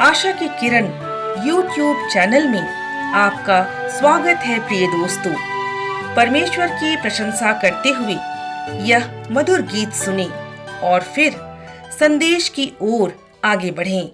आशा की किरण YouTube channel में आपका स्वागत है प्रिय दोस्तों। परमेश्वर की प्रशंसा करते हुए यह मधुर गीत सुने और फिर संदेश की ओर आगे बढ़ें।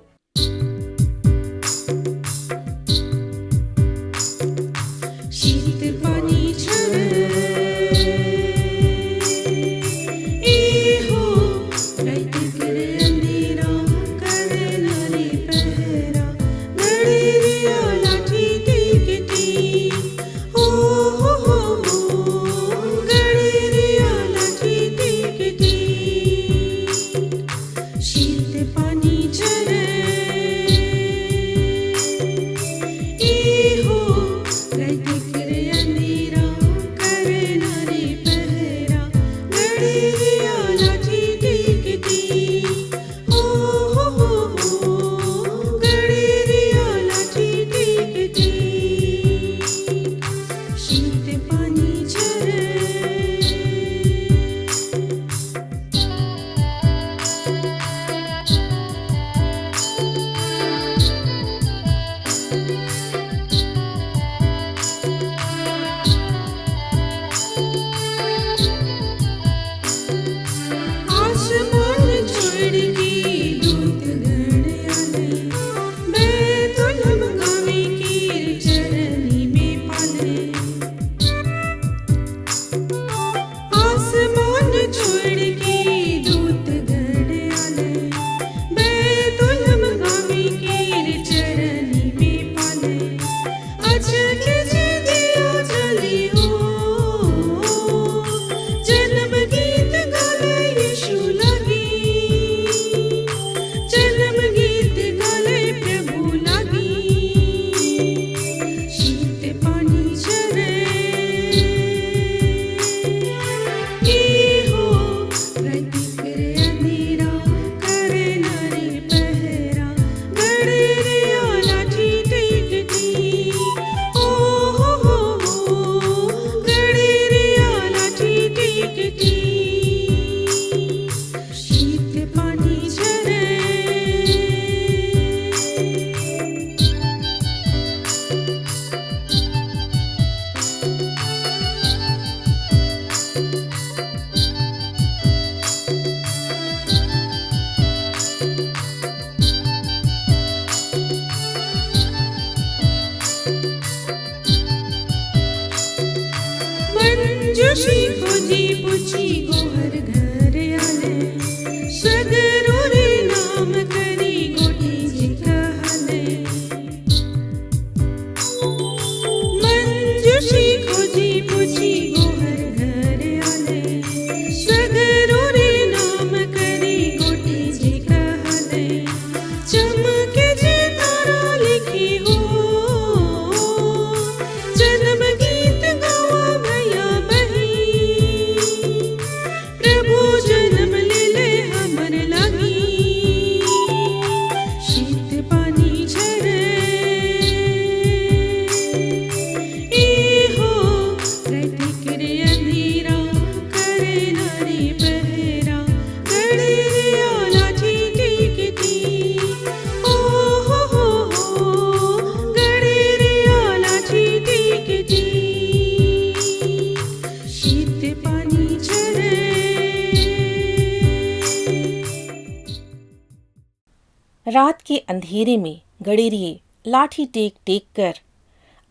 रात के अंधेरे में गडेरिए लाठी टेक टेक कर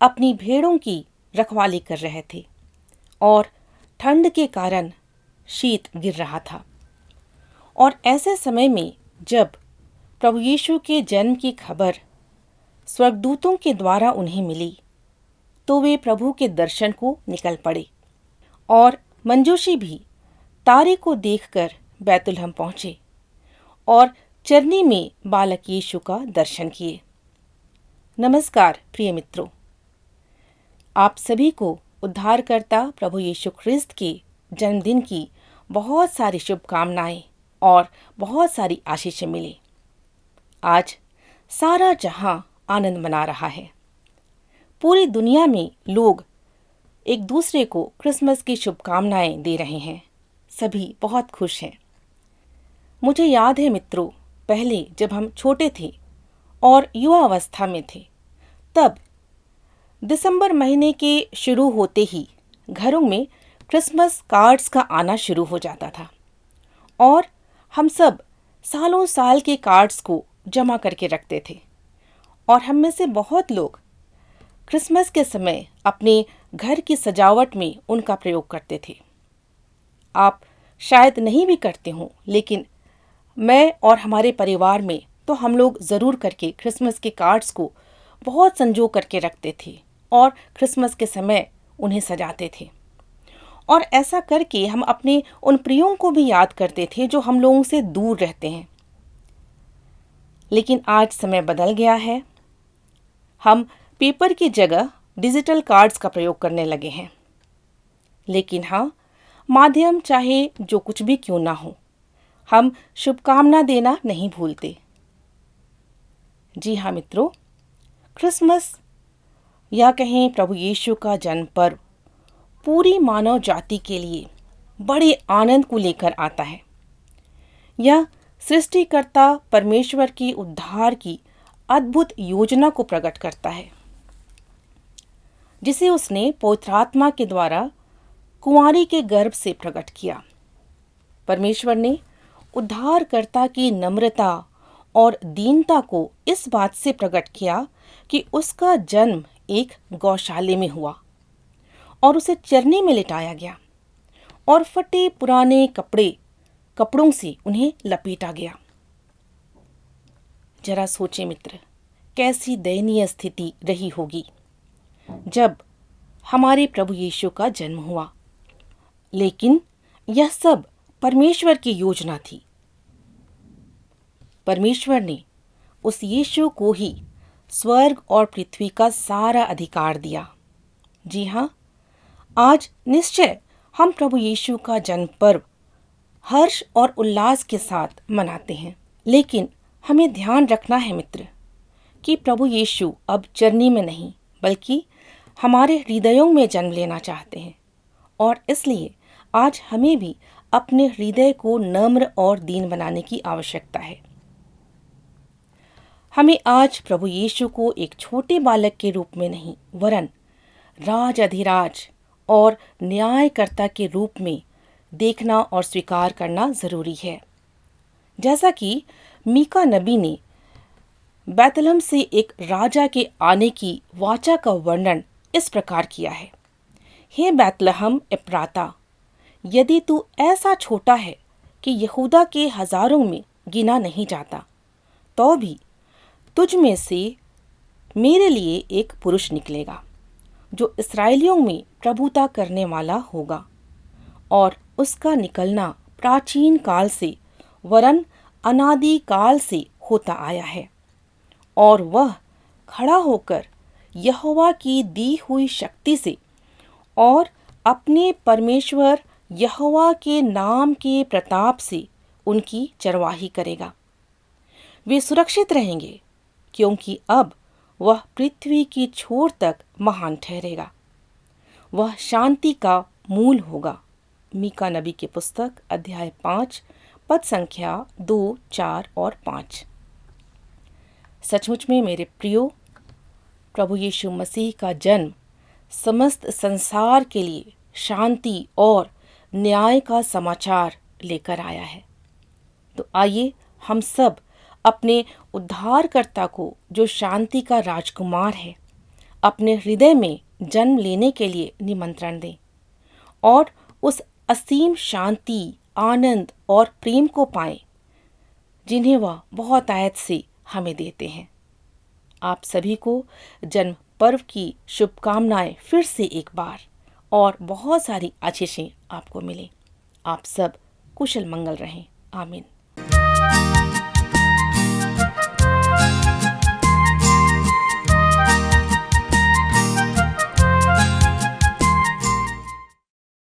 अपनी भेड़ों की रखवाली कर रहे थे और ठंड के कारण शीत गिर रहा था। और ऐसे समय में जब प्रभु यीशु के जन्म की खबर स्वर्गदूतों के द्वारा उन्हें मिली तो वे प्रभु के दर्शन को निकल पड़े और मंजूषी भी तारे को देखकर बैतुलहम पहुंचे और चरनी में बालक यीशु का दर्शन किए। नमस्कार प्रिय मित्रों, आप सभी को उद्धारकर्ता प्रभु यीशु ख्रिस्त के जन्मदिन की बहुत सारी शुभकामनाएं और बहुत सारी आशीषें मिली। आज सारा जहां आनंद मना रहा है। पूरी दुनिया में लोग एक दूसरे को क्रिसमस की शुभकामनाएं दे रहे हैं। सभी बहुत खुश हैं। मुझे याद है मित्रों, पहले जब हम छोटे थे और युवा अवस्था में थे, तब दिसंबर महीने के शुरू होते ही घरों में क्रिसमस कार्ड्स का आना शुरू हो जाता था और हम सब सालों साल के कार्ड्स को जमा करके रखते थे। और हम में से बहुत लोग क्रिसमस के समय अपने घर की सजावट में उनका प्रयोग करते थे। आप शायद नहीं भी करते हों, लेकिन मैं और हमारे परिवार में तो हम लोग ज़रूर करके क्रिसमस के कार्ड्स को बहुत संजो करके रखते थे और क्रिसमस के समय उन्हें सजाते थे। और ऐसा करके हम अपने उन प्रियों को भी याद करते थे जो हम लोगों से दूर रहते हैं। लेकिन आज समय बदल गया है। हम पेपर की जगह डिजिटल कार्ड्स का प्रयोग करने लगे हैं। लेकिन हाँ, माध्यम चाहे जो कुछ भी क्यों ना हो, हम शुभकामना देना नहीं भूलते। जी हाँ मित्रों, क्रिसमस या कहें प्रभु यीशु का जन्म पर्व पूरी मानव जाति के लिए बड़े आनंद को लेकर आता है। यह सृष्टिकर्ता परमेश्वर की उद्धार की अद्भुत योजना को प्रकट करता है, जिसे उसने पवित्र आत्मा के द्वारा कुंवारी के गर्भ से प्रकट किया। परमेश्वर ने उद्धारकर्ता की नम्रता और दीनता को इस बात से प्रकट किया कि उसका जन्म एक गौशाले में हुआ और उसे चरनी में लिटाया गया और फटे पुराने कपड़ों से उन्हें लपेटा गया। जरा सोचें मित्र, कैसी दयनीय स्थिति रही होगी जब हमारे प्रभु यीशु का जन्म हुआ। लेकिन यह सब परमेश्वर की योजना थी। परमेश्वर ने उस यीशु को ही स्वर्ग और पृथ्वी का सारा अधिकार दिया। जी हाँ, आज निश्चय हम प्रभु यीशु का जन्म पर्व हर्ष और उल्लास के साथ मनाते हैं। लेकिन हमें ध्यान रखना है मित्र कि प्रभु यीशु अब चरनी में नहीं बल्कि हमारे हृदयों में जन्म लेना चाहते हैं। और इसलिए आज हमें भी अपने हृदय को नम्र और दीन बनाने की आवश्यकता है। हमें आज प्रभु यीशु को एक छोटे बालक के रूप में नहीं, वरन राज अधिराज और न्यायकर्ता के रूप में देखना और स्वीकार करना जरूरी है। जैसा कि मीका नबी ने बैतलहम से एक राजा के आने की वाचा का वर्णन इस प्रकार किया है। हे बैतलहम एप्राता, यदि तू ऐसा छोटा है कि यहूदा के हजारों में गिना नहीं जाता, तो भी तुझ में से मेरे लिए एक पुरुष निकलेगा जो इस्राएलियों में प्रभुता करने वाला होगा। और उसका निकलना प्राचीन काल से वरन अनादि काल से होता आया है। और वह खड़ा होकर यहोवा की दी हुई शक्ति से और अपने परमेश्वर यहोवा के नाम के प्रताप से उनकी चरवाही करेगा। वे सुरक्षित रहेंगे क्योंकि अब वह पृथ्वी की छोर तक महान ठहरेगा। वह शांति का मूल होगा। मीका नबी की पुस्तक अध्याय 5 पद संख्या 2, 4 और 5। सचमुच में मेरे प्रियो, प्रभु यीशु मसीह का जन्म समस्त संसार के लिए शांति और न्याय का समाचार लेकर आया है। तो आइए हम सब अपने उद्धारकर्ता को, जो शांति का राजकुमार है, अपने हृदय में जन्म लेने के लिए निमंत्रण दें और उस असीम शांति, आनंद और प्रेम को पाएं जिन्हें वह बहुत आयत से हमें देते हैं। आप सभी को जन्म पर्व की शुभकामनाएं फिर से एक बार, और बहुत सारी आशीषें आपको मिलें। आप सब कुशल मंगल रहें। आमीन।